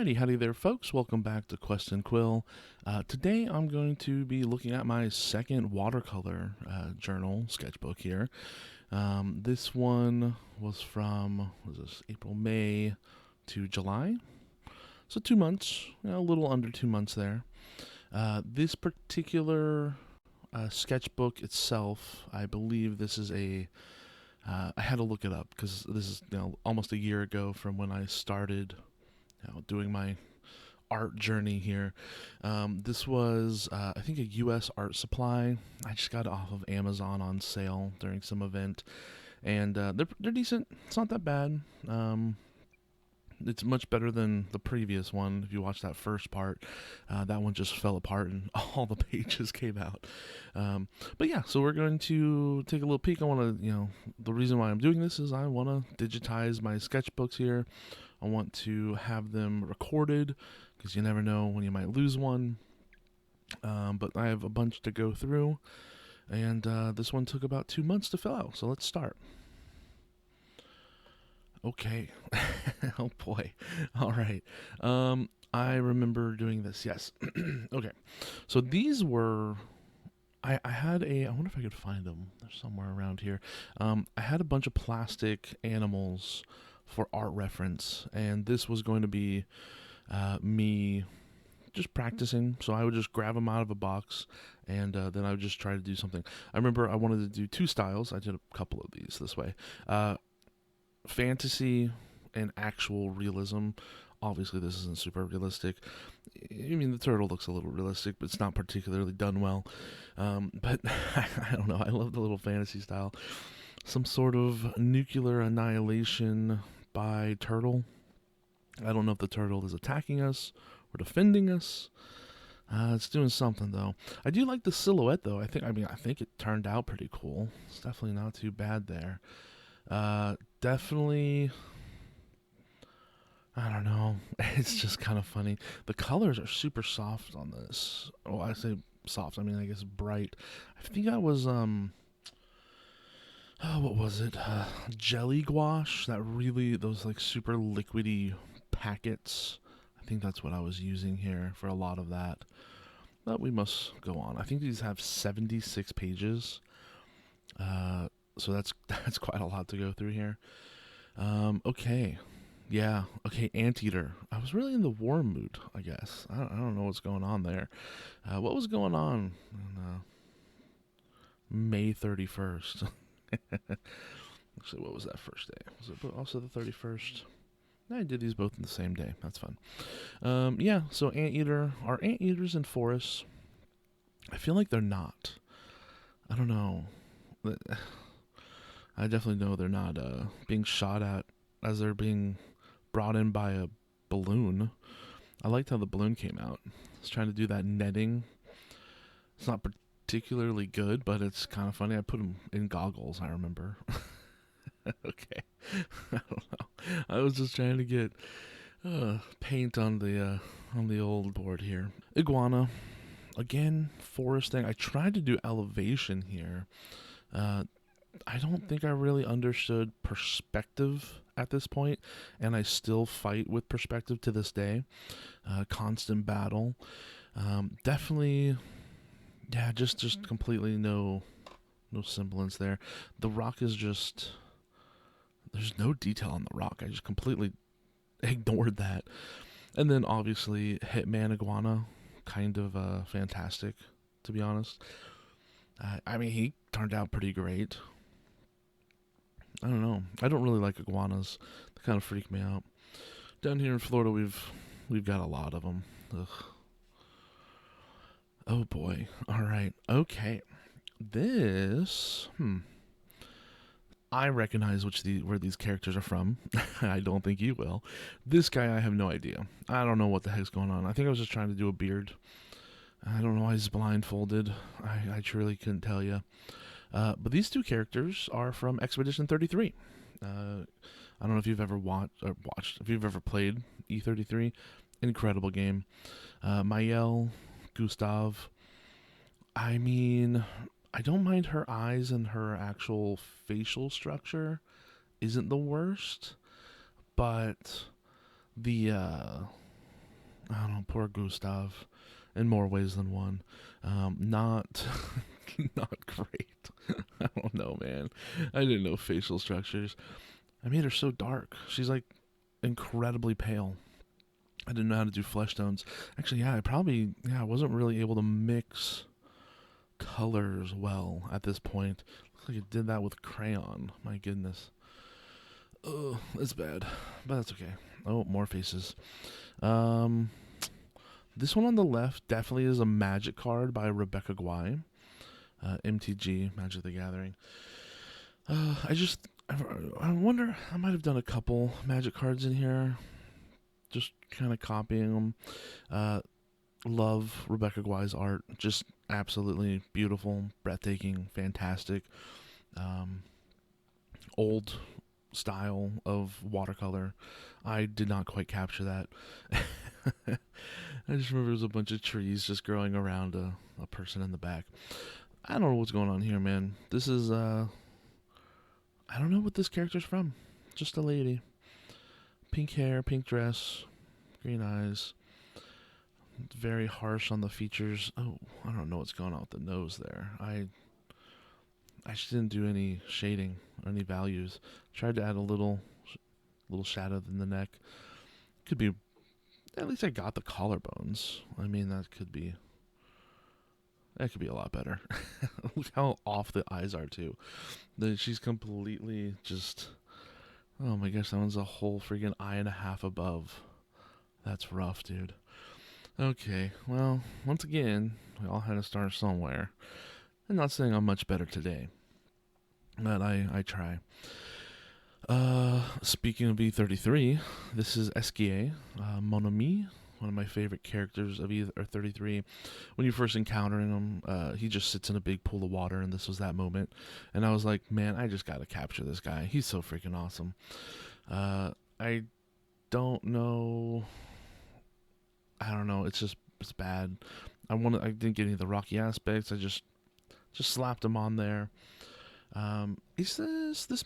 Alrighty, howdy there, folks. Welcome back to Quest and Quill. Today I'm going to be looking at my second watercolor journal sketchbook here. This one was from, April, May to July. So 2 months, a little under 2 months there. This particular sketchbook itself, I believe this is I had to look it up because this is almost a year ago from when I started doing my art journey here. This was, I think, a U.S. art supply. I just got it off of Amazon on sale during some event, and they're decent. It's not that bad. It's much better than the previous one. If you watch that first part, that one just fell apart and all the pages came out. But yeah, so we're going to take a little peek. I want to, the reason why I'm doing this is I want to digitize my sketchbooks here. I want to have them recorded because you never know when you might lose one. But I have a bunch to go through, and this one took about 2 months to fill out. So let's start. Okay. Oh boy. All right. I remember doing this. Yes. Okay. So these were. I had I wonder if I could find them. They're somewhere around here. I had a bunch of plastic animals for art reference, and this was going to be me just practicing. So I would just grab them out of a box, and then I would just try to do something. I remember I wanted to do two styles. I did a couple of these this way. Fantasy and actual realism. Obviously, this isn't super realistic. I mean, the turtle looks a little realistic, but it's not particularly done well. But I don't know. I love the little fantasy style. Some sort of nuclear annihilation by turtle. I don't know if the turtle is attacking us or defending us. It's doing something though. I do like the silhouette though. I think it turned out pretty cool. It's definitely not too bad there. Definitely, I don't know. It's just kind of funny. The colors are super soft on this. Oh, I say soft. I mean, I guess bright. I think I was what was it? Jelly gouache. Those like super liquidy packets. I think that's what I was using here for a lot of that. But we must go on. I think these have 76 pages. So that's quite a lot to go through here. Okay. Yeah. Okay, Anteater. I was really in the war mood, I guess. I don't know what's going on there. What was going on on May 31st? Actually, what was that first day? Was it also the 31st? I did these both in the same day. That's fun. Yeah, so Anteater. Are anteaters in forests? I feel like they're not. I don't know. I definitely know they're not being shot at as they're being brought in by a balloon. I liked how the balloon came out. It's trying to do that netting. It's not particularly good, but it's kind of funny. I put them in goggles, I remember. Okay. I don't know. I was just trying to get paint on the old board here. Iguana. Again, forest thing. I tried to do elevation here. I don't think I really understood perspective at this point, and I still fight with perspective to this day. Constant battle. Definitely, yeah, just completely no semblance there. The rock is just, there's no detail on the rock. I just completely ignored that. And then obviously Hitman Iguana, kind of fantastic, to be honest. I mean, he turned out pretty great. I don't know. I don't really like iguanas. They kind of freak me out. Down here in Florida, we've got a lot of them. Ugh. Oh boy. All right. Okay. This. I recognize where these characters are from. I don't think you will. This guy, I have no idea. I don't know what the heck's going on. I think I was just trying to do a beard. I don't know why he's blindfolded. I truly couldn't tell you. But these two characters are from Expedition 33. I don't know if you've ever if you've ever played E33. Incredible game. Maëlle, Gustav. I mean, I don't mind her eyes, and her actual facial structure isn't the worst, but the poor Gustav, in more ways than one. Not, not great. I don't know, man. I didn't know facial structures. I made her so dark. She's like incredibly pale. I didn't know how to do flesh tones. Actually, I wasn't really able to mix colors well at this point. Looks like I did that with crayon. My goodness. Oh, that's bad, but that's okay. Oh, more faces. Um, this one on the left definitely is a magic card by Rebecca Guay. MTG, Magic the Gathering. I wonder, I might have done a couple magic cards in here, just kind of copying them. Love Rebecca Guay's art, just absolutely beautiful, breathtaking, fantastic. Um, Old style of watercolor. I did not quite capture that. I just remember there was a bunch of trees just growing around a person in the back. I don't know what's going on here, man. This is, I don't know what this character's from. Just a lady. Pink hair, pink dress, green eyes. Very harsh on the features. Oh, I don't know what's going on with the nose there. I just didn't do any shading, any values. Tried to add a little shadow in the neck. Could be, at least I got the collarbones. I mean, that could be a lot better. Look how off the eyes are too. She's completely just, oh my gosh, that one's a whole freaking eye and a half above. That's rough, dude. Okay, well, once again, we all had to start somewhere. I'm not saying I'm much better today, but I try. Speaking of E33, this is Esquier, Mon Ami, one of my favorite characters of E33. When you first encounter him, he just sits in a big pool of water, and this was that moment. And I was like, man, I just gotta capture this guy. He's so freaking awesome. I don't know. I don't know. It's bad. I didn't get any of the rocky aspects. I just slapped him on there. This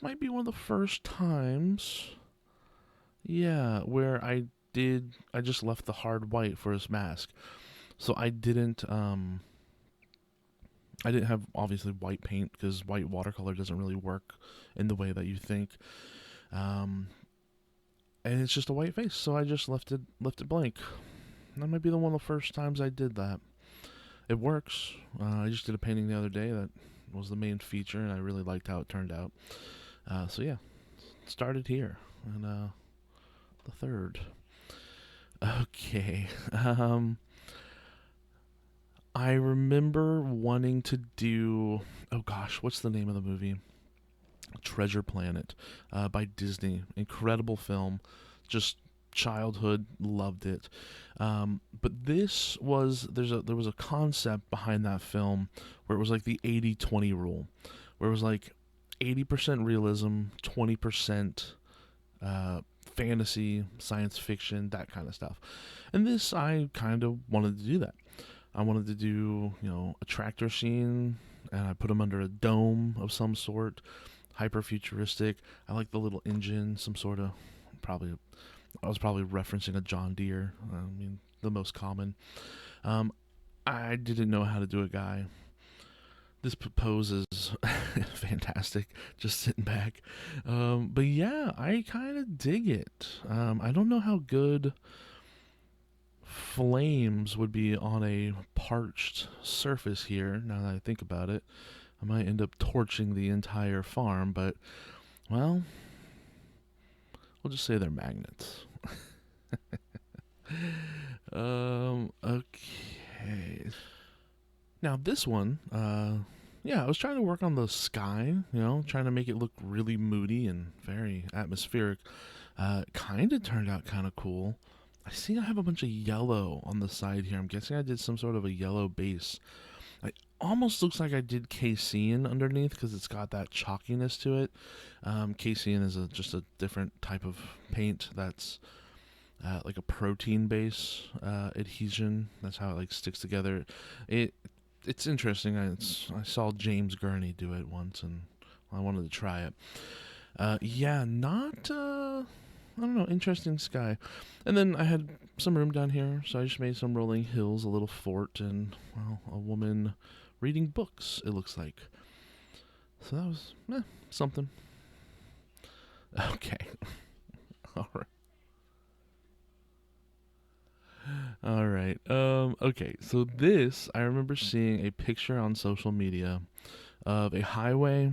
might be one of the first times, yeah, where I just left the hard white for his mask. So I didn't have obviously white paint because white watercolor doesn't really work in the way that you think. And it's just a white face, so I just left it blank. That might be one of the first times I did that. It works. I just did a painting the other day that was the main feature, and I really liked how it turned out. So yeah, started here, and the third. Okay. I remember wanting to do. Oh gosh, what's the name of the movie? Treasure Planet, by Disney. Incredible film. Just childhood, loved it. But there was a concept behind that film where it was like the 80-20 rule, where it was like 80% realism, 20% fantasy, science fiction, that kind of stuff. And this, I kind of wanted to do that. I wanted to do, a tractor scene, and I put them under a dome of some sort, hyper futuristic. I like the little engine, some sort of, I was probably referencing a John Deere. I mean, the most common. I didn't know how to do a guy. This pose is fantastic, just sitting back. But yeah, I kind of dig it. I don't know how good flames would be on a parched surface here, now that I think about it. I might end up torching the entire farm, but, well, we'll just say they're magnets. Okay. Now this one, I was trying to work on the sky, trying to make it look really moody and very atmospheric. Kind of turned out kind of cool. I see I have a bunch of yellow on the side here. I'm guessing I did some sort of a yellow base. It almost looks like I did casein underneath because it's got that chalkiness to it. Casein is just a different type of paint that's like a protein base adhesion. That's how it sticks together. It's interesting. I saw James Gurney do it once, and I wanted to try it. I don't know, interesting sky. And then I had some room down here, so I just made some rolling hills, a little fort, and, well, a woman reading books, it looks like. So that was something. Okay. All right. All right. Okay. So this, I remember seeing a picture on social media of a highway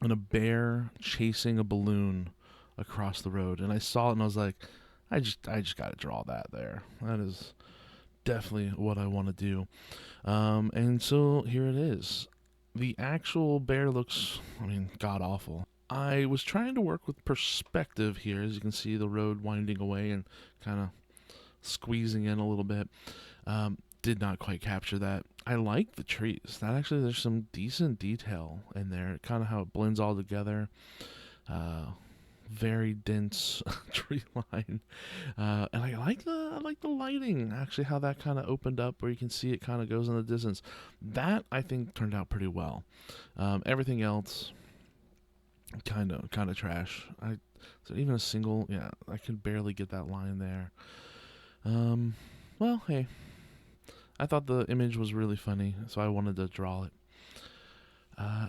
and a bear chasing a balloon across the road, and I saw it and I was like, I just got to draw that there. That is definitely what I want to do. And so here it is. The actual bear looks, I mean, god awful. I was trying to work with perspective here, as you can see the road winding away and kind of squeezing in a little bit. Did not quite capture that. I like the trees. That actually, there's some decent detail in there. Kind of how it blends all together. Very dense tree line, and I like the lighting. Actually, how that kind of opened up where you can see it kind of goes in the distance. That I think turned out pretty well. Everything else, kind of trash. So even a single, yeah, I could barely get that line there. Well, hey, I thought the image was really funny, so I wanted to draw it.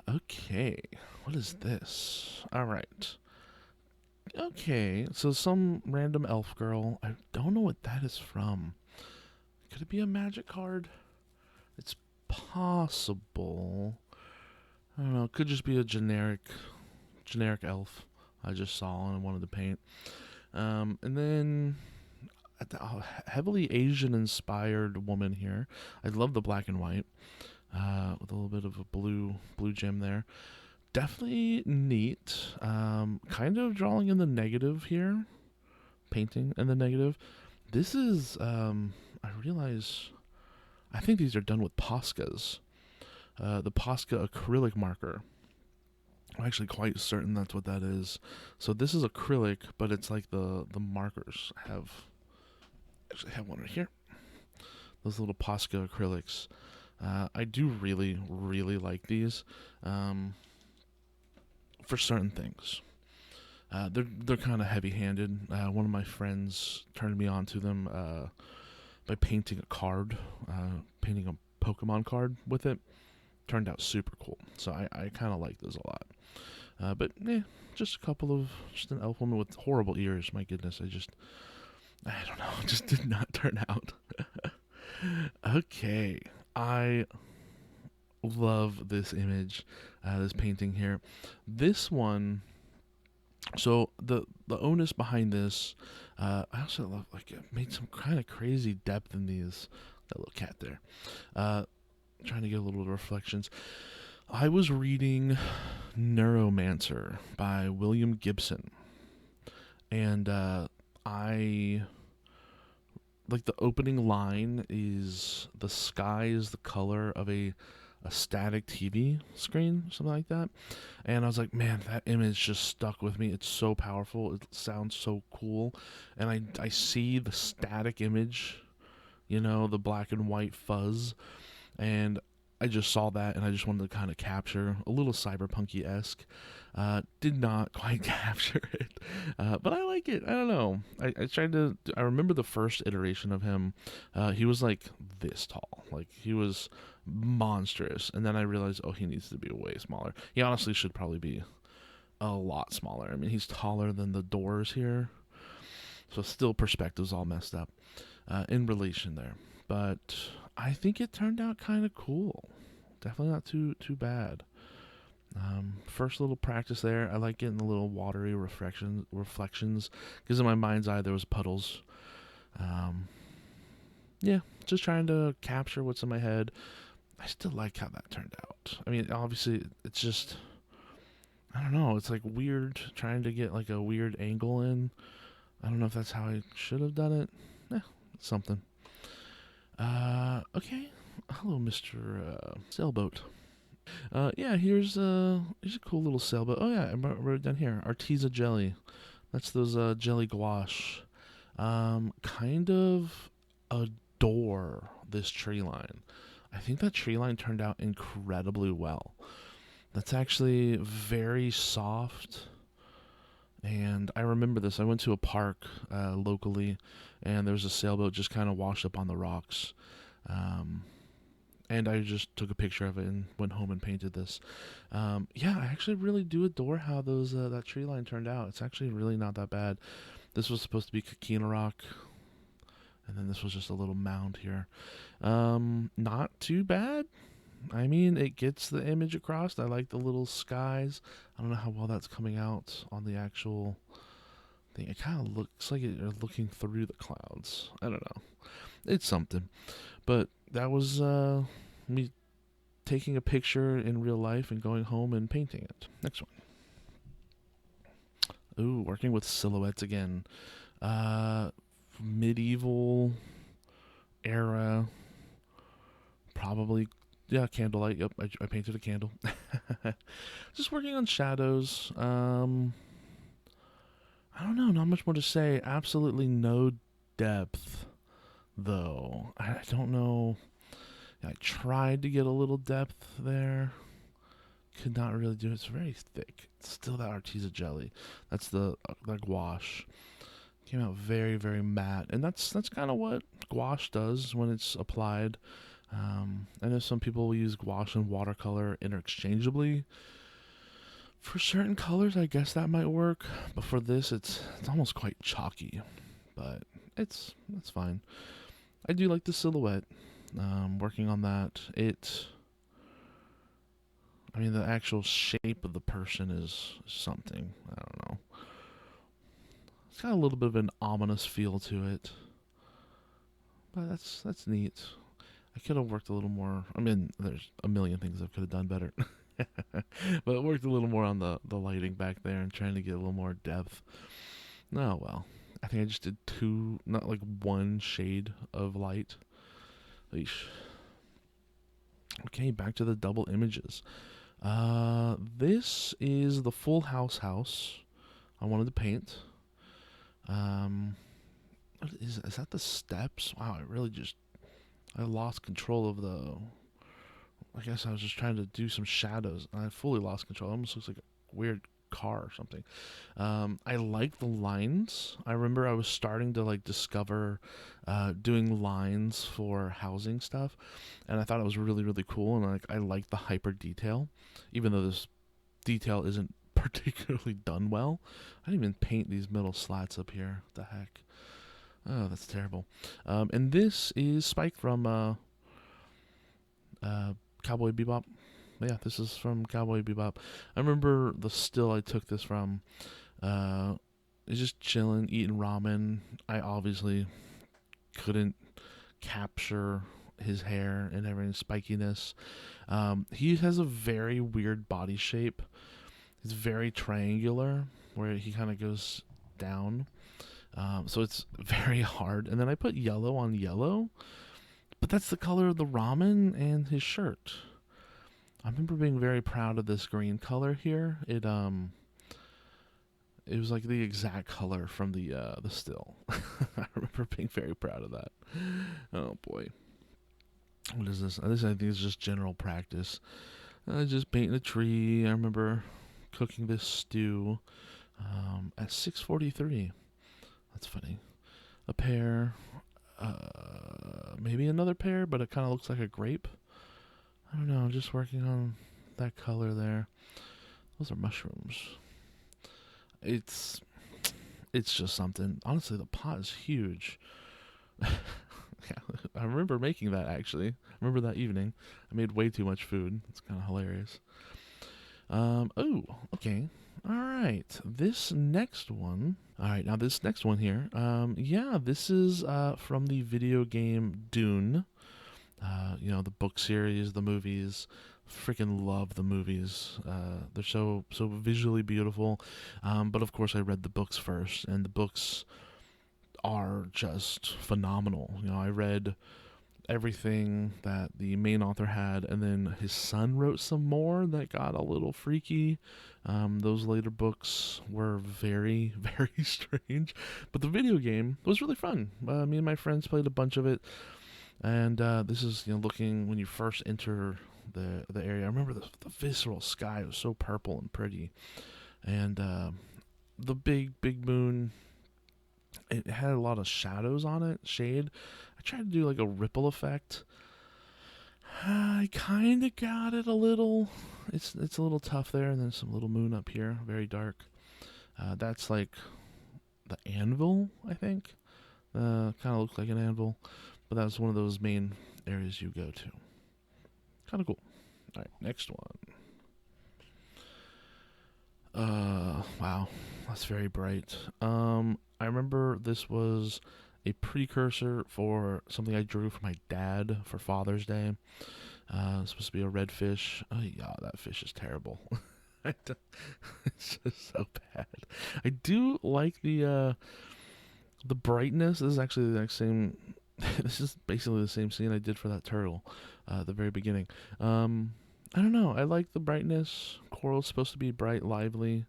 Okay, what is this? All right. Okay, so some random elf girl. I don't know what that is from. Could it be a magic card? It's possible. I don't know. It could just be a generic elf I just saw and wanted to paint. And then a heavily Asian inspired woman here. I love the black and white with a little bit of a blue gem there. Definitely neat. Kind of drawing in the negative here, painting in the negative. This is, I realize, I think these are done with Poscas. The Posca acrylic marker. I'm actually quite certain that's what that is. So this is acrylic, but it's like the markers actually have one right here. Those little Posca acrylics. I do really, really like these. For certain things. They're kind of heavy-handed. One of my friends turned me on to them by painting a card, painting a Pokemon card with it. Turned out super cool. So I kind of like those a lot. But yeah, just an elf woman with horrible ears. My goodness, I don't know, it just did not turn out. Okay, I love this image, this painting here. This one, so the onus behind this, I also love, like, it made some kind of crazy depth in these. That little cat there. Trying to get a little reflections. I was reading Neuromancer by William Gibson, and I like the opening line is the sky is the color of a static TV screen, something like that. And I was like, man, that image just stuck with me. It's so powerful. It sounds so cool. And I see the static image, the black and white fuzz. And I just saw that and I just wanted to kind of capture a little cyberpunky-esque. Did not quite capture it, but I like it. I don't know. I remember the first iteration of him. He was like this tall. Like, he was monstrous. And then I realized, oh, he needs to be way smaller. He honestly should probably be a lot smaller. I mean, he's taller than the doors here. So still perspective's all messed up in relation there. But I think it turned out kind of cool. Definitely not too bad. First little practice there. I like getting the little watery reflections, because in my mind's eye there was puddles. Yeah, just trying to capture what's in my head. I still like how that turned out. I mean, obviously, it's just, I don't know. It's like weird trying to get like a weird angle in. I don't know if that's how I should have done it. Something. Okay. Hello, Mr. Sailboat. Yeah, here's a cool little sailboat. Oh yeah, I wrote it down here. Artesa jelly. That's those jelly gouache. Kind of adore this tree line. I think that tree line turned out incredibly well. That's actually very soft And I remember this. I went to a park locally, and there was a sailboat just kind of washed up on the rocks. Um, and I just took a picture of it and went home and painted this. Yeah, I actually really do adore how those that tree line turned out. It's actually really not that bad. This was supposed to be Kakina Rock, and then this was just a little mound here. Not too bad. I mean, it gets the image across. I like the little skies. I don't know how well that's coming out on the actual thing. It kind of looks like you're looking through the clouds. I don't know. It's something. But that was me taking a picture in real life and going home and painting it. Next one. Ooh, working with silhouettes again. Medieval era. Probably, yeah, candlelight. Yep, I painted a candle. Just working on shadows. I don't know, not much more to say. Absolutely no depth, though. I don't know. I tried to get a little depth there. Could not really do it. It's very thick. It's still that Arteza jelly. That's the like gouache. Came out very, very matte, and that's kind of what gouache does when it's applied. I know some people will use gouache and watercolor interchangeably. For certain colors, I guess that might work, but for this, it's almost quite chalky. But it's fine. I do like the silhouette. Working on that, I mean, the actual shape of the person is something. I don't know. It's got a little bit of an ominous feel to it, but that's neat. I could have worked a little more. I mean, there's a million things I could have done better. But it worked a little more on the lighting back there and trying to get a little more depth. Oh well. I think I just did two, not like one shade of light. Eesh. Okay, back to the double images. This is the Full House I wanted to paint. What is that the steps? Wow, I lost control of the. I guess I was just trying to do some shadows, and I fully lost control. It almost looks like a weird car or something. I like the lines. I remember I was starting to like discover doing lines for housing stuff, and I thought it was really really cool. And I like the hyper detail, even though this detail isn't particularly done well. I didn't even paint these middle slats up here. What the heck? Oh, that's terrible. And this is Spike from Cowboy Bebop. Yeah, this is from Cowboy Bebop. I remember the still I took this from. Just chilling, eating ramen. I obviously couldn't capture his hair and everything spikiness. He has a very weird body shape. It's very triangular, where he kind of goes down. So it's very hard. And then I put yellow on yellow, but that's the color of the ramen and his shirt. I remember being very proud of this green color here. It was like the exact color from the still. I remember being very proud of that. Oh boy. What is this? This I think is just general practice. Just painting a tree. I remember cooking this stew at 6:43. That's funny. A pear, maybe another pear, but it kind of looks like a grape. I don't know. Just working on that color there. Those are mushrooms. It's just something. Honestly, the pot is huge. Yeah, I remember making that actually. I remember that evening. I made way too much food. It's kind of hilarious. Oh, okay. All right. This next one. All right, now this next one here. Yeah, this is from the video game Dune. The book series, the movies. Freaking love the movies. They're so visually beautiful. But of course, I read the books first, and the books are just phenomenal. I read everything that the main author had, and then his son wrote some more that got a little freaky. Those later books were very, very strange, but the video game was really fun. Me and my friends played a bunch of it, and this is looking when you first enter the area. I remember the visceral sky was so purple and pretty, and the big moon, it had a lot of shadows on it, shade. I tried to do like a ripple effect. I kind of got it a little. It's a little tough there, and then some little moon up here, very dark. That's like the anvil, I think. Kind of looks like an anvil, but that's one of those main areas you go to. Kind of cool. All right, next one. Wow, that's very bright. I remember this was a precursor for something I drew for my dad for Father's Day. It's supposed to be a red fish. Oh yeah, that fish is terrible. It's just so bad. I do like the brightness. This is actually the next same. This is basically the same scene I did for that turtle, at the very beginning. I don't know. I like the brightness. Coral's supposed to be bright, lively.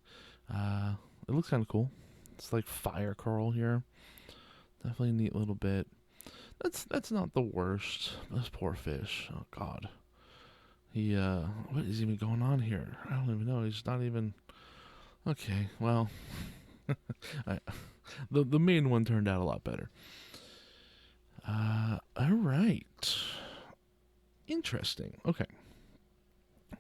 It looks kind of cool. It's like fire coral here. Definitely a neat little bit. That's not the worst. This poor fish. Oh God. What is even going on here? I don't even know. He's not even. Okay, well, I, the main one turned out a lot better. All right. Interesting. Okay.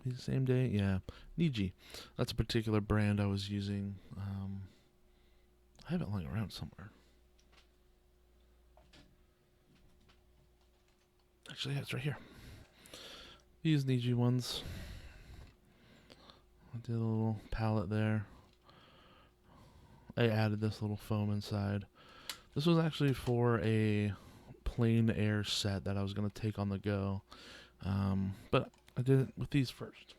The same day, yeah. Niji. That's a particular brand I was using. I have it lying around somewhere. Actually, yeah, it's right here. These Niji ones. I did a little palette there. I added this little foam inside. This was actually for a plein air set that I was going to take on the go. But I did it with these first.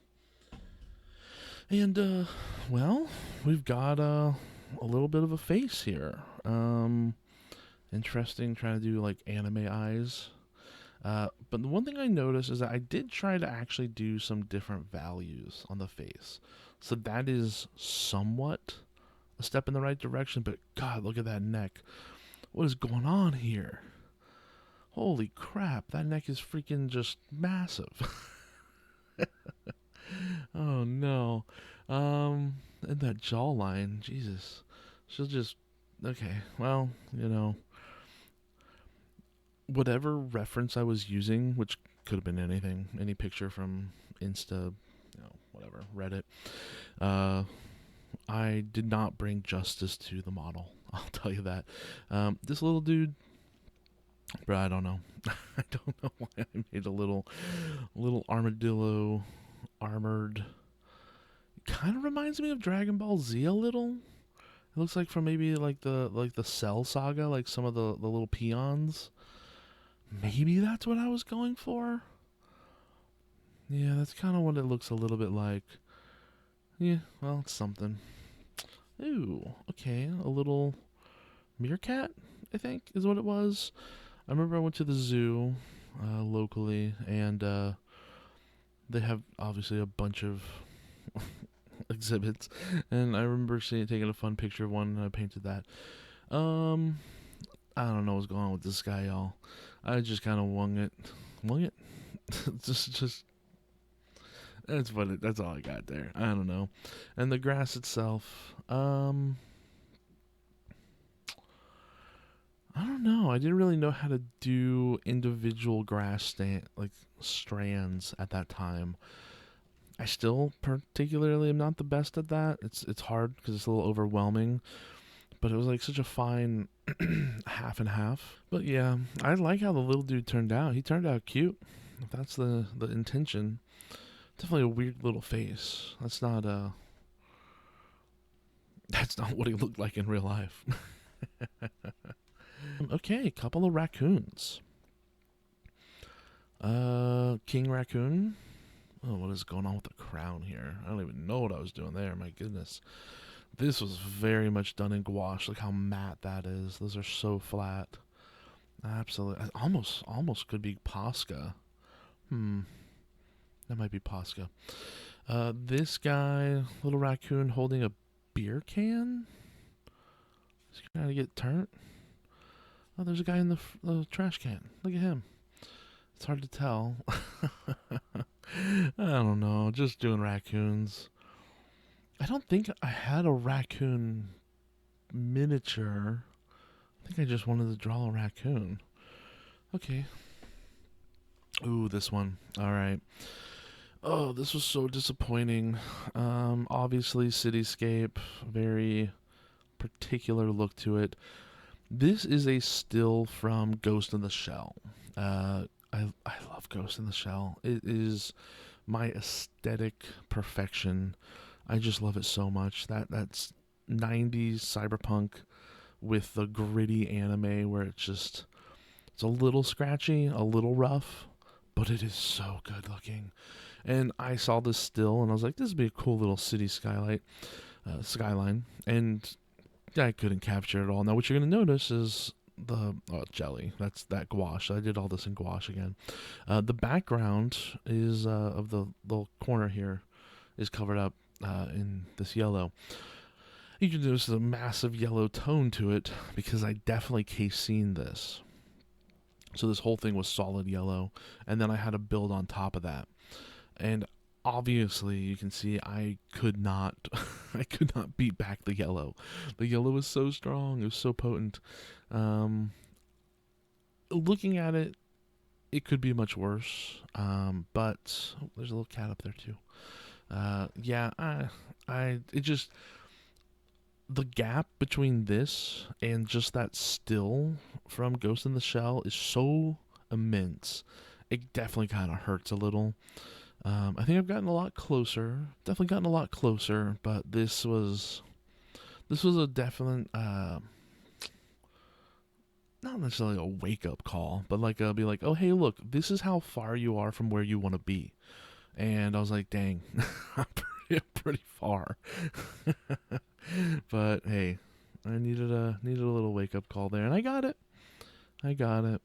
And, well, we've got a little bit of a face here. Interesting, trying to do like anime eyes. But the one thing I noticed is that I did try to actually do some different values on the face. So that is somewhat a step in the right direction, but God, look at that neck. What is going on here? Holy crap, that neck is freaking just massive. Oh no. And that jawline, Jesus. She'll just, okay, well, whatever reference I was using, which could have been anything, any picture from Insta, whatever, Reddit, I did not bring justice to the model. I'll tell you that. This little dude, bro, I don't know. I don't know why I made a little armadillo armored. It kind of reminds me of Dragon Ball Z a little. It looks like from maybe like the Cell Saga, like some of the little peons. Maybe that's what I was going for. Yeah, that's kind of what it looks a little bit like. Yeah, well, it's something. Ooh, okay, a little meerkat, I think, is what it was. I remember I went to the zoo locally, and they have obviously a bunch of exhibits, and I remember taking a fun picture of one, and I painted that. I don't know what's going on with this guy, y'all. I just kind of wung it. just that's all I got there. I don't know. And the grass itself, I don't know. I didn't really know how to do individual strands at that time. I still particularly am not the best at that. It's hard because it's a little overwhelming. But it was like such a fine half and half. But yeah, I like how the little dude turned out. He turned out cute. If that's the intention. Definitely a weird little face. That's not what he looked like in real life. Okay, couple of raccoons. King raccoon. Oh, what is going on with the crown here? I don't even know what I was doing there. My goodness. This was very much done in gouache. Look how matte that is. Those are so flat. Absolutely. Almost could be Posca. That might be Posca. This guy, little raccoon holding a beer can. He's trying to get turned. Oh, there's a guy in the trash can. Look at him. It's hard to tell. I don't know. Just doing raccoons. I don't think I had a raccoon miniature. I think I just wanted to draw a raccoon. Okay. Ooh, this one. All right. Oh, this was so disappointing. Obviously, cityscape, very particular look to it. This is a still from Ghost in the Shell. I love Ghost in the Shell. It is my aesthetic perfection. I just love it so much. That's 90s cyberpunk with the gritty anime where it's a little scratchy, a little rough, but it is so good looking. And I saw this still, and I was like, "This would be a cool little city skyline." And I couldn't capture it all. Now, what you're gonna notice is the jelly. That's that gouache. I did all this in gouache again. The background is of the little corner here is covered up in this yellow. You can notice a massive yellow tone to it because I definitely casein this. So this whole thing was solid yellow, and then I had to build on top of that. And obviously, you can see I could not, I could not beat back the yellow. The yellow was so strong, it was so potent. Looking at it, it could be much worse. But there's a little cat up there too. Yeah, it just the gap between this and just that still from Ghost in the Shell is so immense. It definitely kind of hurts a little. I think I've gotten a lot closer. Definitely gotten a lot closer, but this was a definite not necessarily a wake up call, but like be like, oh hey, look, this is how far you are from where you want to be. And I was like, dang, I'm pretty far. But hey, I needed a little wake up call there, and I got it. I got it.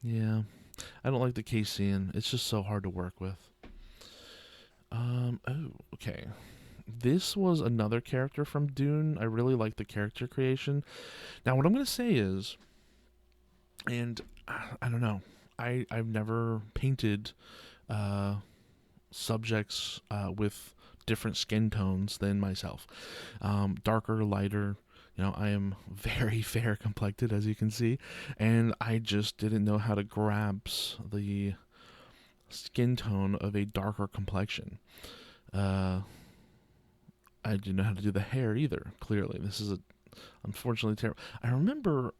Yeah, I don't like the casein. It's just so hard to work with. Oh, okay. This was another character from Dune. I really like the character creation. Now, what I'm gonna say is, and I don't know, I've never painted subjects with different skin tones than myself. Darker, lighter. You know, I am very fair complected, as you can see, and I just didn't know how to grasp the skin tone of a darker complexion. I didn't know how to do the hair either. Clearly, this is unfortunately terrible. I remember,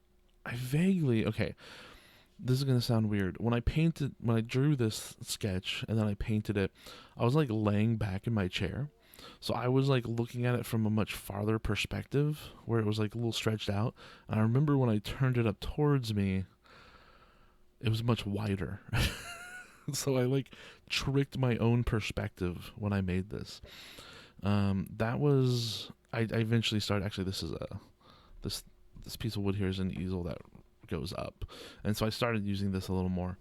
I vaguely okay. This is gonna sound weird. When I drew this sketch and then I painted it, I was like laying back in my chair, so I was like looking at it from a much farther perspective, where it was like a little stretched out. And I remember when I turned it up towards me, it was much wider. So I like tricked my own perspective when I made this. That was I eventually started. Actually, this this piece of wood here is an easel that goes up, and so I started using this a little more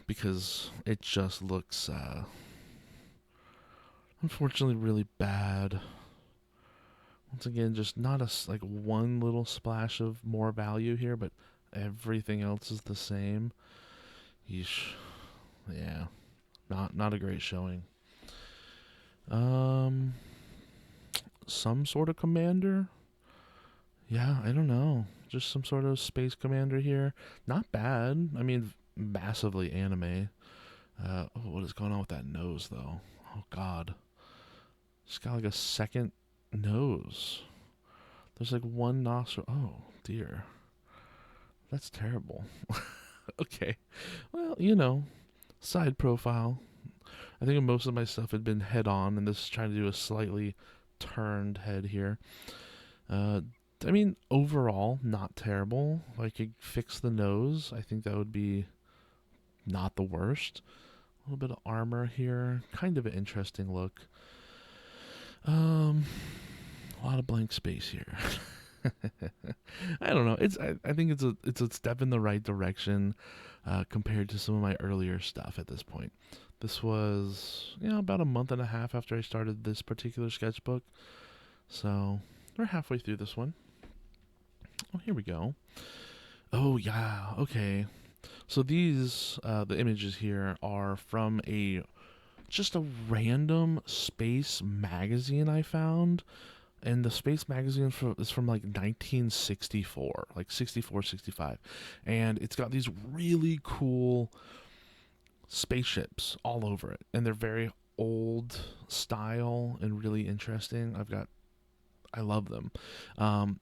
because it just looks unfortunately really bad. Once again, just not like one little splash of more value here, but everything else is the same. Yeesh. Yeah, not a great showing. Um, some sort of commander. Yeah, I don't know. Just some sort of space commander here. Not bad. I mean, massively anime. What is going on with that nose, though? Oh, God. It's got like a second nose. There's like one nostril. Oh, dear. That's terrible. Okay. Well, side profile. I think most of my stuff had been head on, and this is trying to do a slightly turned head here. I mean, overall, not terrible. If I could fix the nose, I think that would be not the worst. A little bit of armor here, kind of an interesting look. A lot of blank space here. I don't know. I think it's a step in the right direction compared to some of my earlier stuff at this point. This was about a month and a half after I started this particular sketchbook, so we're halfway through this one. Oh, here we go. Oh, yeah. Okay. So these, the images here are from just a random space magazine I found. And the Space magazine is from like 1964, like 64, 65. And it's got these really cool spaceships all over it. And they're very old style and really interesting. I love them. Um,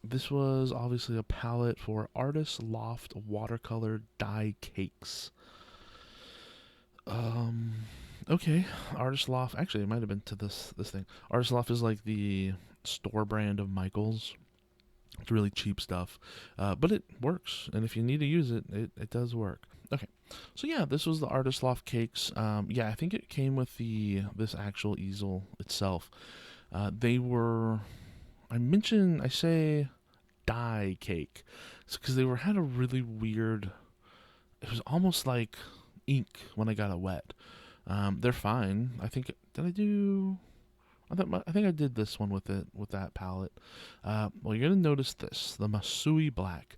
this was obviously a palette for Artist Loft watercolor die cakes. Um, okay, Artist Loft. Actually, it might have been to this thing. Artist Loft is like the store brand of Michaels. It's really cheap stuff, but it works. And if you need to use it, it does work. Okay, so yeah, this was the Artist Loft cakes. Yeah, I think it came with this actual easel itself. They were. I say die cake, because they had a really weird. It was almost like ink when I got it wet. They're fine. I think did I do? I think I did this one with that palette. Well, you're gonna notice this, the Masui Black.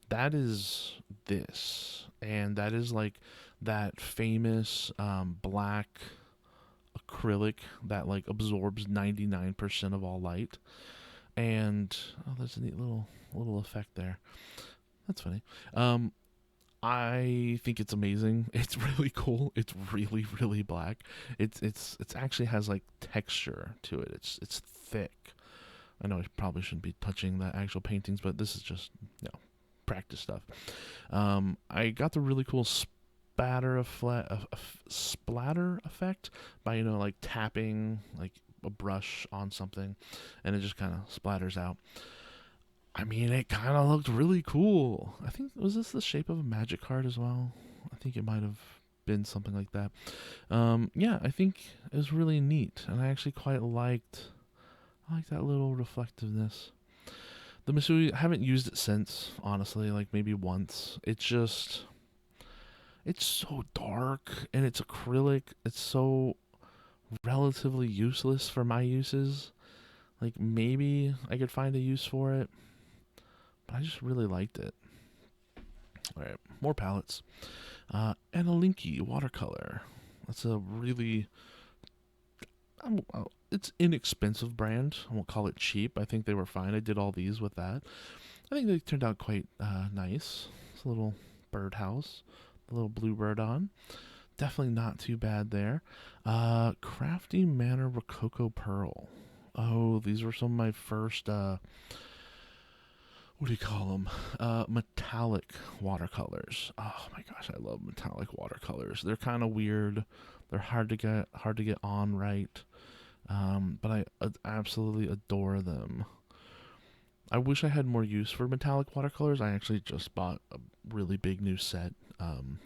That is this, and that is like that famous black acrylic that like absorbs 99% of all light. And oh, there's a neat little effect there. That's funny. Um, I think it's amazing. It's really cool. It's really really black. It's actually has like texture to it. It's thick. I know I probably shouldn't be touching the actual paintings, but this is just practice stuff. I got the really cool splatter effect by like tapping like a brush on something, and it just kind of splatters out. I mean, it kind of looked really cool. I think was this the shape of a magic card as well? I think it might have been something like that. Yeah, I think it was really neat, and I actually quite liked. I like that little reflectiveness. The Missouri, I haven't used it since, honestly, like maybe once. It's so dark and it's acrylic. It's so relatively useless for my uses. Like maybe I could find a use for it, but I just really liked it. All right, more palettes. Analinki watercolor. That's a really, it's inexpensive brand. I won't call it cheap. I think they were fine. I did all these with that. I think they turned out quite nice. It's a little birdhouse, a little bluebird on. Definitely not too bad there. Crafty Manor Rococo Pearl. Oh, these were some of my first, what do you call them? Metallic watercolors. Oh my gosh, I love metallic watercolors. They're kind of weird. They're hard to get on right. But I absolutely adore them. I wish I had more use for metallic watercolors. I actually just bought a really big new set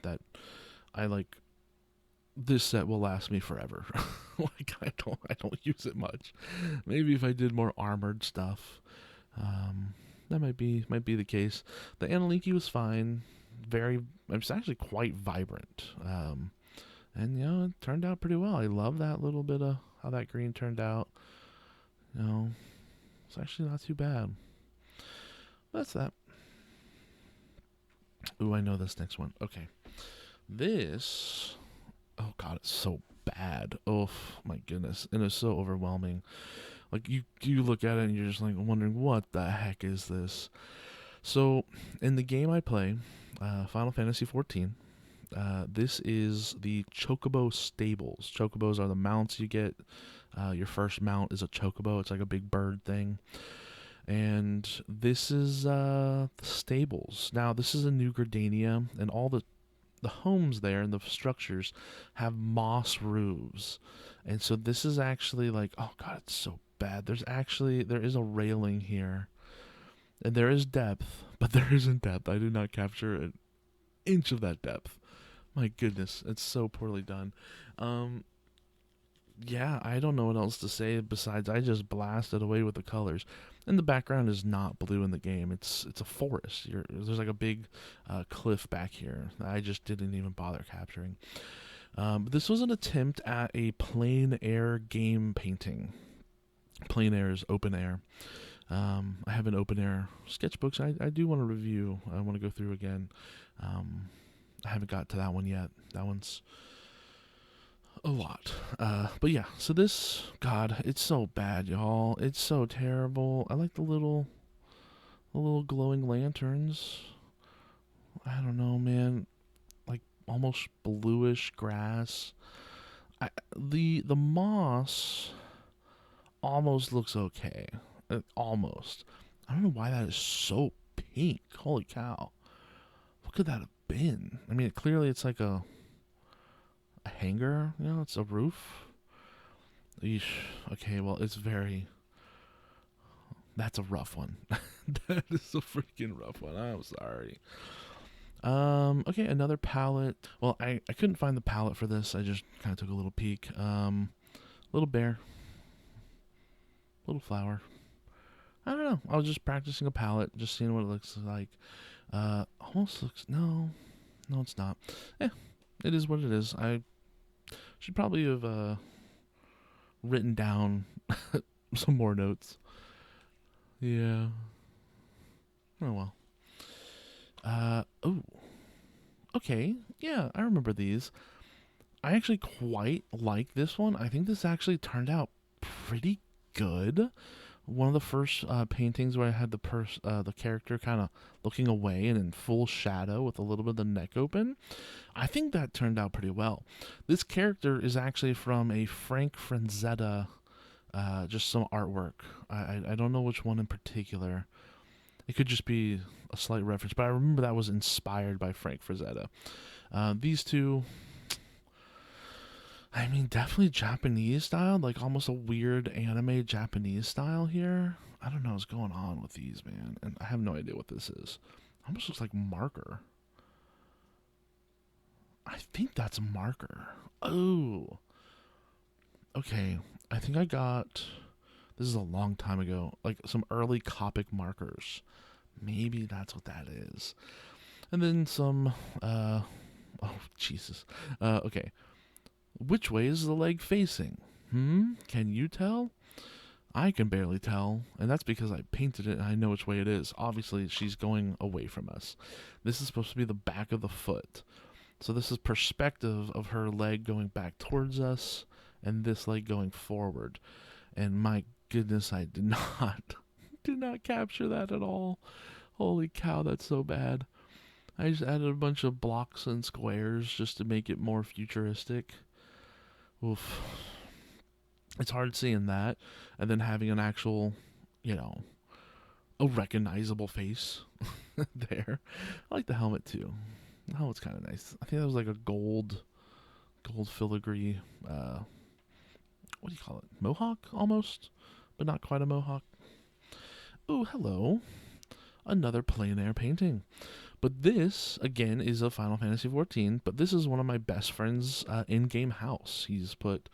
that I like. This set will last me forever. Like I don't use it much. Maybe if I did more armored stuff, that might be the case. The Analinki was fine. It's actually quite vibrant. And it turned out pretty well. I love that little bit of how that green turned out. It's actually not too bad. That's that. Ooh, I know this next one. Okay. This. Oh, God, it's so bad. Oh, my goodness. And it's so overwhelming. Like, you look at it and you're just like wondering, what the heck is this? So, in the game I play, Final Fantasy XIV, this is the Chocobo Stables. Chocobos are the mounts you get. Your first mount is a chocobo. It's like a big bird thing. And this is the stables. Now, this is in New Gridania, and all the homes there and the structures have moss roofs. And so this is actually like, oh God, it's so bad. There is a railing here. And there is depth, but there isn't depth. I did not capture an inch of that depth. My goodness, it's so poorly done. Yeah, I don't know what else to say besides I just blasted away with the colors. And the background is not blue in the game. It's a forest. There's like a big cliff back here that I just didn't even bother capturing. But this was an attempt at a plein air game painting. Plein air is open air. I have an open air sketchbook. So I do want to review. I want to go through again. I haven't got to that one yet. That one's a lot. But yeah, so this, God, it's so bad, y'all. It's so terrible. I like the little glowing lanterns. I don't know, man. Like almost bluish grass. The moss almost looks okay. Almost. I don't know why that is so pink. Holy cow. What could that have been? I mean, clearly it's like a hanger. You know, it's a roof. Eesh. Okay, well, it's very. That's a rough one. That is a freaking rough one. I'm sorry. Okay, another palette. Well, I couldn't find the palette for this. I just kind of took a little peek. Little bear. Little flower. I don't know. I was just practicing a palette, just seeing what it looks like. Almost looks. No, no, it's not. Eh, it is what it is. I should probably have written down some more notes. Yeah. Oh well. Oh. Okay. Yeah, I remember these. I actually quite like this one. I think this actually turned out pretty good. One of the first paintings where I had the character kind of looking away and in full shadow with a little bit of the neck open. I think that turned out pretty well. This character is actually from a Frank Frazetta, just some artwork. I don't know which one in particular. It could just be a slight reference, but I remember that was inspired by Frank Frazetta. These two, I mean, definitely Japanese style, like almost a weird anime Japanese style here. I don't know what's going on with these, man, and I have no idea what this is. Almost looks like marker. I think that's marker. Oh, okay. I think I got. This is a long time ago, like some early Copic markers. Maybe that's what that is. And then some. Oh Jesus. Okay. Which way is the leg facing? Can you tell? I can barely tell, and that's because I painted it and I know which way it is. Obviously, she's going away from us. This is supposed to be the back of the foot. So this is perspective of her leg going back towards us and this leg going forward. And my goodness, I did not did not capture that at all. Holy cow, that's so bad. I just added a bunch of blocks and squares just to make it more futuristic. Oof. It's hard seeing that and then having an actual, you know, a recognizable face there. I like the helmet too. The helmet's kind of nice. I think that was like a gold filigree, what do you call it? Mohawk almost, but not quite a mohawk. Oh, hello. Another plein air painting. But this, again, is a Final Fantasy XIV, but this is one of my best friend's in-game house. He's put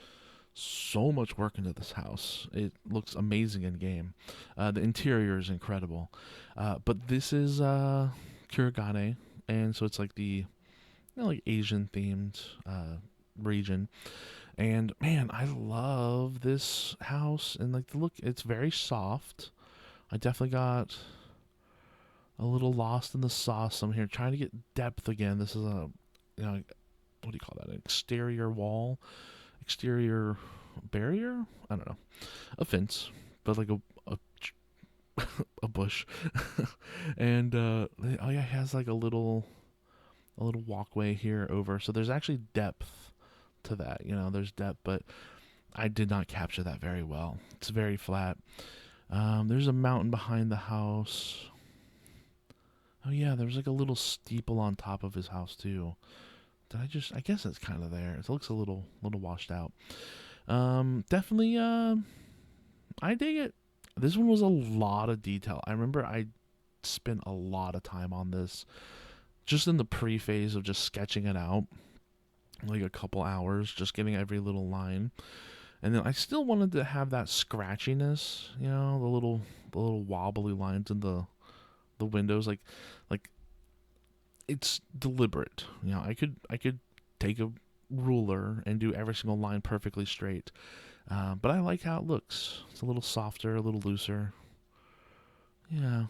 so much work into this house. It looks amazing in game. The interior is incredible. But this is Kurigane, and so it's like the like Asian themed region. And man, I love this house and like the look. It's very soft. I definitely got a little lost in the sauce. I'm here trying to get depth again. This is a, you know, what do you call that? An exterior wall, exterior barrier. I don't know, a fence, but like a bush. And oh yeah, it has like a little walkway here over. So there's actually depth to that. You know, there's depth, but I did not capture that very well. It's very flat. There's a mountain behind the house. Oh yeah, there's like a little steeple on top of his house too. I guess it's kind of there. It looks a little washed out. Definitely I dig it. This one was a lot of detail. I remember I spent a lot of time on this just in the pre-phase of just sketching it out. Like a couple hours just getting every little line. And then I still wanted to have that scratchiness, you know, the little wobbly lines in the windows, like it's deliberate. You know, I could take a ruler and do every single line perfectly straight, but I like how it looks. It's a little softer, a little looser. Yeah,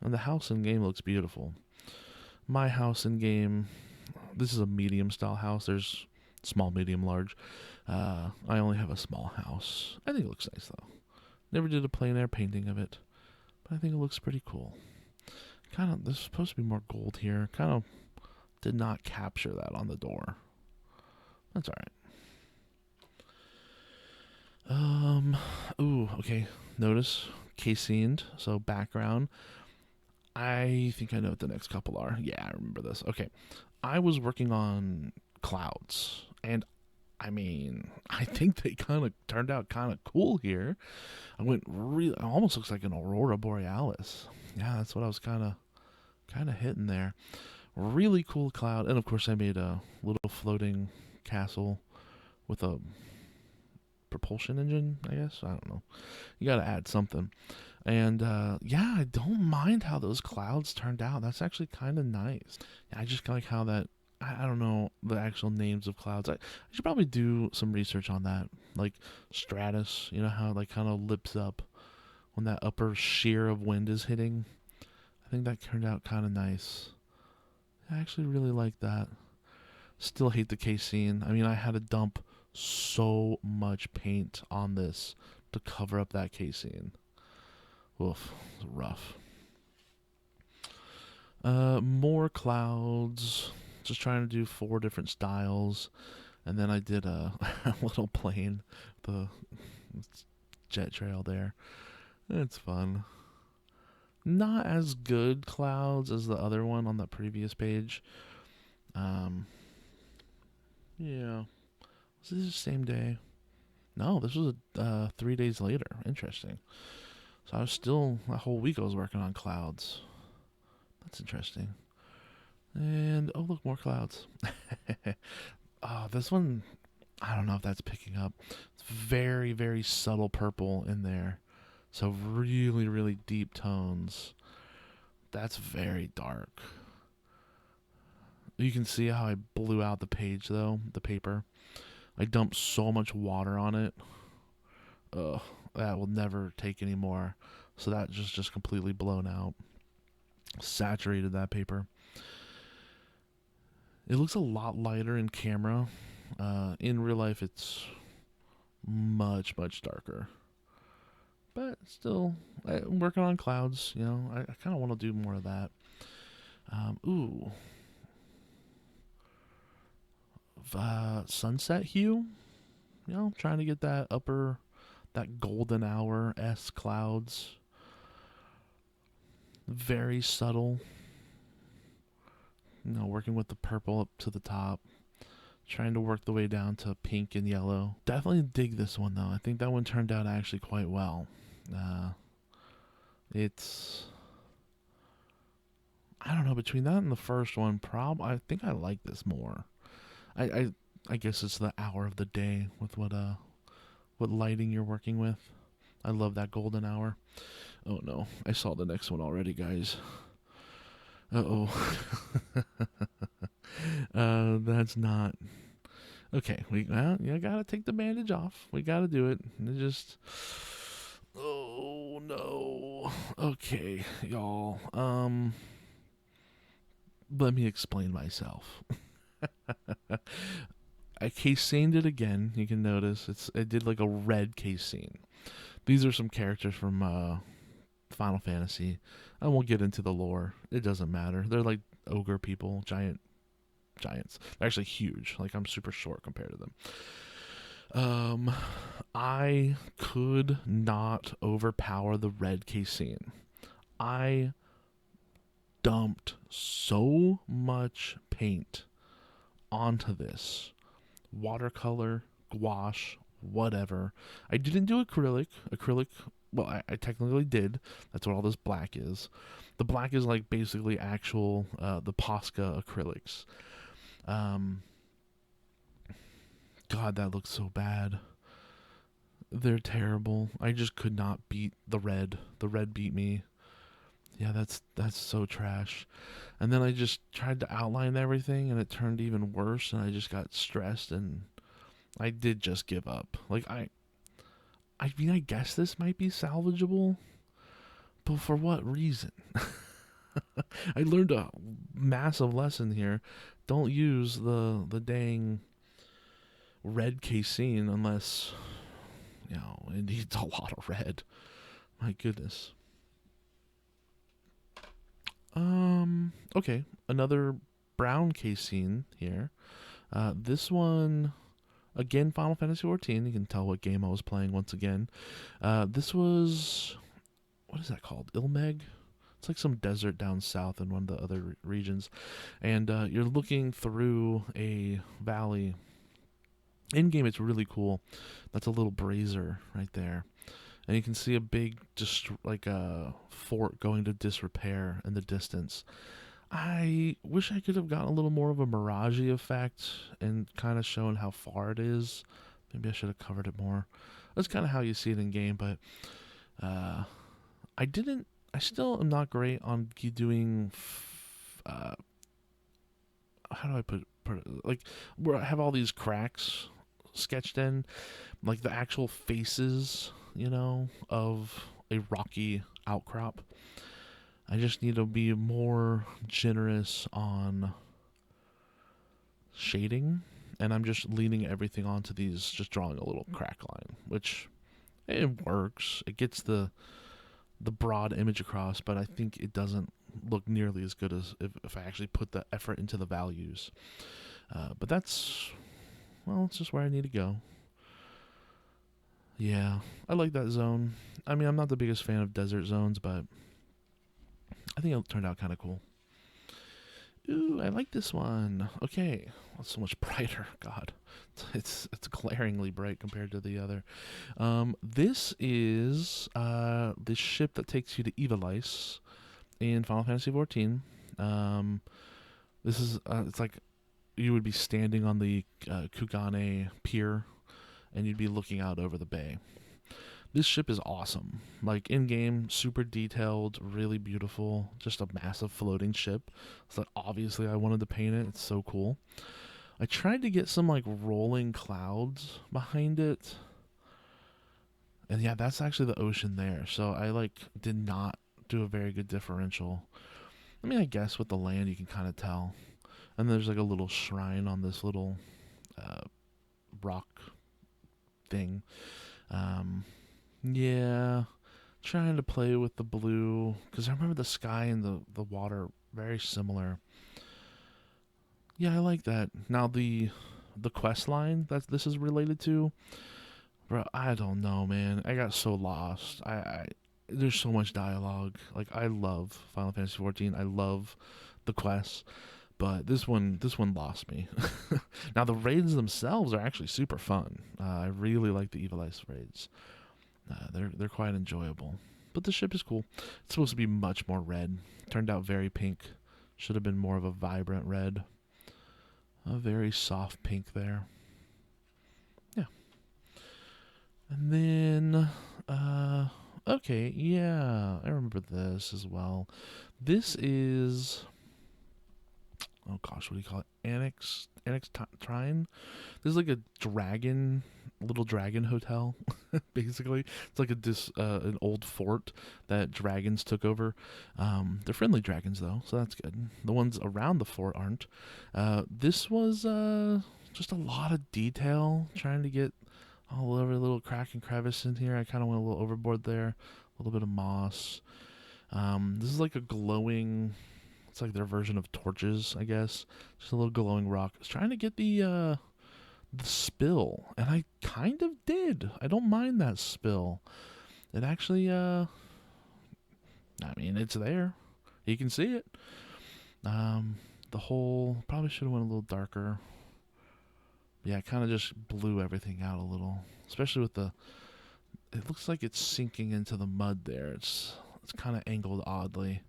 and the house in game looks beautiful. My house in game, this is a medium style house. There's small, medium, large. I only have a small house. I think it looks nice though. Never did a plein air painting of it, but I think it looks pretty cool. Kind of, there's supposed to be more gold here. Kind of did not capture that on the door. That's all right. Ooh, okay. Notice casein, so background. I think I know what the next couple are. Yeah, I remember this. Okay. I was working on clouds, and I mean, I think they kind of turned out kind of cool here. I went really, it almost looks like an aurora borealis. Yeah, that's what I was kind of hitting there. Really cool cloud, and of course I made a little floating castle with a propulsion engine, I guess. I don't know. You got to add something. And yeah, I don't mind how those clouds turned out. That's actually kind of nice. I just like how that. I don't know the actual names of clouds. I should probably do some research on that. Like stratus, you know how it like kind of lips up when that upper shear of wind is hitting. I think that turned out kind of nice. I actually really like that. Still hate the casein. I mean, I had to dump so much paint on this to cover up that casein. Oof, it's rough. More clouds. Just trying to do 4 different styles. And then I did a, a little plane, the jet trail there. It's fun. Not as good clouds as the other one on the previous page. Yeah. Was this the same day? No, this was 3 days later. Interesting. So I was still, a whole week I was working on clouds. That's interesting. And, oh look, more clouds. Oh, this one, I don't know if that's picking up. It's very, very subtle purple in there. So really, really deep tones. That's very dark. You can see how I blew out the page though, the paper. I dumped so much water on it. Ugh, that will never take any more. So that just completely blown out. Saturated that paper. It looks a lot lighter in camera. In real life, it's much, much darker. But still, I'm working on clouds. You know, I kind of want to do more of that. Ooh. Sunset hue. You know, trying to get that that golden hour S clouds. Very subtle. You know, working with the purple up to the top. Trying to work the way down to pink and yellow. Definitely dig this one though. I think that one turned out actually quite well. It's, I don't know, between that and the first one, I think I like this more. I guess it's the hour of the day with what lighting you're working with. I love that golden hour. Oh no, I saw the next one already, guys. Uh-oh. That's not... Okay, you gotta take the bandage off. We gotta do it. Oh no. Okay, y'all. Let me explain myself. I caseined it again. You can notice it did like a red casein. These are some characters from Final Fantasy. I won't get into the lore. It doesn't matter. They're like ogre people, giants. They're actually huge. Like I'm super short compared to them. I could not overpower the red casein. I dumped so much paint onto this. Watercolor, gouache, whatever. I didn't do acrylic. Well, I technically did. That's what all this black is. The black is like basically actual, the Posca acrylics. God, that looks so bad. They're terrible. I just could not beat the red. The red beat me. Yeah, that's so trash. And then I just tried to outline everything and it turned even worse and I just got stressed and I did just give up. Like I mean, I guess this might be salvageable, but for what reason? I learned a massive lesson here. Don't use the dang red casein unless, it needs a lot of red. My goodness. Okay, another brown casein here. This one, again, Final Fantasy XIV. You can tell what game I was playing once again. This was, what is that called? Ilmeg? It's like some desert down south in one of the other regions. And you're looking through a valley. In game, it's really cool. That's a little brazier right there. And you can see a big, just like a fort going to disrepair in the distance. I wish I could have gotten a little more of a mirage effect and kind of shown how far it is. Maybe I should have covered it more. That's kind of how you see it in game, but I didn't. I still am not great on doing. How do I put it? Like, where I have all these cracks sketched in, like the actual faces, of a rocky outcrop. I just need to be more generous on shading, and I'm just leaning everything onto these, just drawing a little crack line, which it works. It gets the broad image across, but I think it doesn't look nearly as good as if I actually put the effort into the values. But that's, it's just where I need to go. Yeah, I like that zone. I mean, I'm not the biggest fan of desert zones, but I think it turned out kind of cool. Ooh, I like this one. Okay, well, it's so much brighter. God, it's glaringly bright compared to the other. This is the ship that takes you to Ivalice in Final Fantasy XIV. This is it's like you would be standing on the Kugane pier, and you'd be looking out over the bay. This ship is awesome. Like, in-game, super detailed, really beautiful, just a massive floating ship. So obviously I wanted to paint it. It's so cool. I tried to get some, like, rolling clouds behind it. And yeah, that's actually the ocean there. So I, did not do a very good differential. I mean, I guess with the land you can kind of tell. And there's, like, a little shrine on this little rock thing. Yeah, trying to play with the blue, because I remember the sky and the water very similar. Yeah, I like that. Now the quest line that this is related to, bro, I don't know, man. I got so lost. I there's so much dialogue. Like, I love Final Fantasy XIV. I love the quests, but this one lost me. Now the raids themselves are actually super fun. I really like the Ivalice raids. They're quite enjoyable. But the ship is cool. It's supposed to be much more red. Turned out very pink. Should have been more of a vibrant red. A very soft pink there. Yeah. And then, okay, yeah, I remember this as well. This is, oh gosh, what do you call it? Annex Trine? This is like a little dragon hotel, basically. It's like an old fort that dragons took over. They're friendly dragons, though, so that's good. The ones around the fort aren't. This was just a lot of detail, trying to get all over a little crack and crevice in here. I kind of went a little overboard there. A little bit of moss. This is like a glowing... It's like their version of torches, I guess. Just a little glowing rock. I was trying to get the spill, and I kind of did. I don't mind that spill. It actually, I mean, it's there. You can see it. The whole, probably should have went a little darker. Yeah, it kind of just blew everything out a little. Especially with it looks like it's sinking into the mud there. It's kind of angled oddly.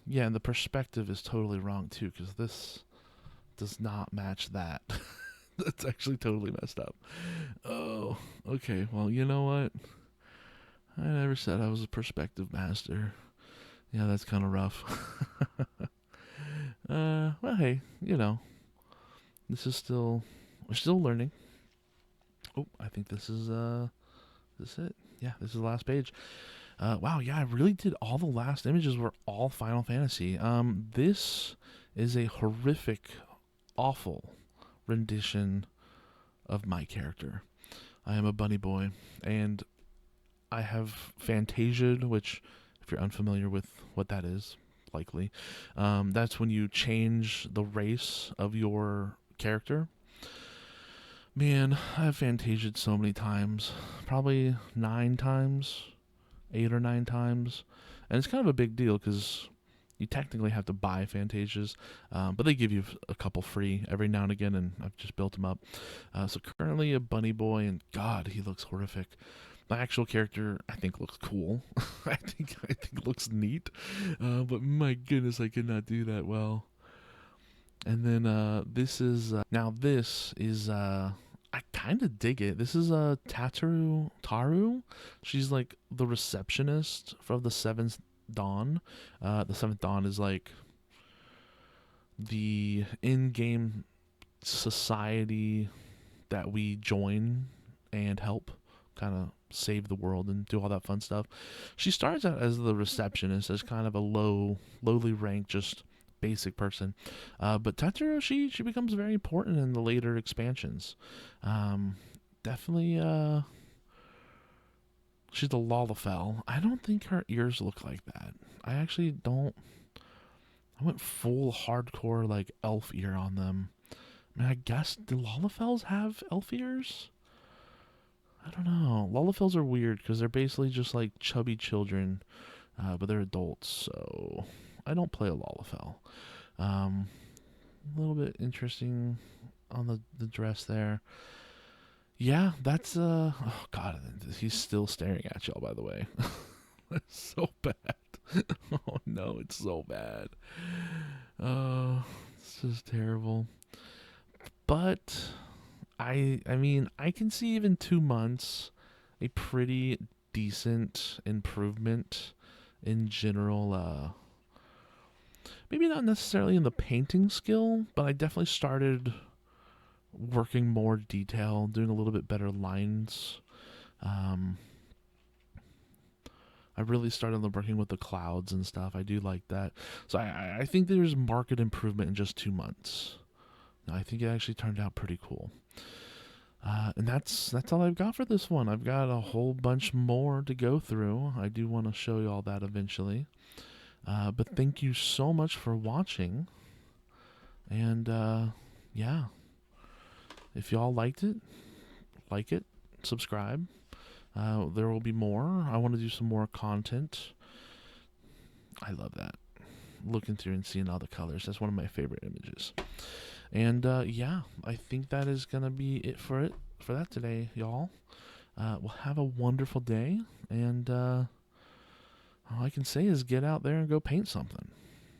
Yeah, and the perspective is totally wrong, too, because this does not match that. That's actually totally messed up. Oh, okay. Well, you know what? I never said I was a perspective master. Yeah, that's kind of rough. Well, hey, we're still learning. Oh, I think this is it. Yeah, this is the last page. Wow, yeah, I really did. All the last images were all Final Fantasy. This is a horrific, awful rendition of my character. I am a bunny boy, and I have Fantasia'd, which, if you're unfamiliar with what that is, likely, that's when you change the race of your character. Man, I've Fantasia'd so many times, probably 9 times, 8 or 9 times, and it's kind of a big deal because you technically have to buy Fantasias, but they give you a couple free every now and again, and I've just built them up. So currently a bunny boy, and God, he looks horrific. My actual character, I think, looks cool. I think looks neat, but my goodness, I could not do that well. And then this is I kind of dig it. This is Taru. She's like the receptionist from the Seventh Dawn. The Seventh Dawn is like the in-game society that we join and help kind of save the world and do all that fun stuff. She starts out as the receptionist, as kind of a lowly ranked, just basic person. But Tetsuo, she becomes very important in the later expansions. Definitely, she's a Lalafell. I don't think her ears look like that. I actually don't. I went full hardcore like elf ear on them. I mean, I guess, do Lalafells have elf ears? I don't know. Lalafells are weird because they're basically just like chubby children, but they're adults, so I don't play a Lalafell. A little bit interesting on the dress there. Yeah, that's oh God, he's still staring at y'all, by the way. It's so bad. Oh no, it's so bad. Oh, it's just terrible. But I mean, I can see even 2 months a pretty decent improvement in general. Maybe not necessarily in the painting skill, but I definitely started working more detail, doing a little bit better lines. I really started working with the clouds and stuff. I do like that. So I think there's marked improvement in just 2 months. I think it actually turned out pretty cool. And that's all I've got for this one. I've got a whole bunch more to go through. I do want to show you all that eventually. But thank you so much for watching. And yeah, if y'all liked it, like it, subscribe. There will be more. I want to do some more content. I love that. Looking through and seeing all the colors. That's one of my favorite images. And yeah, I think that is going to be it for that today, y'all. Well, have a wonderful day. And all I can say is get out there and go paint something.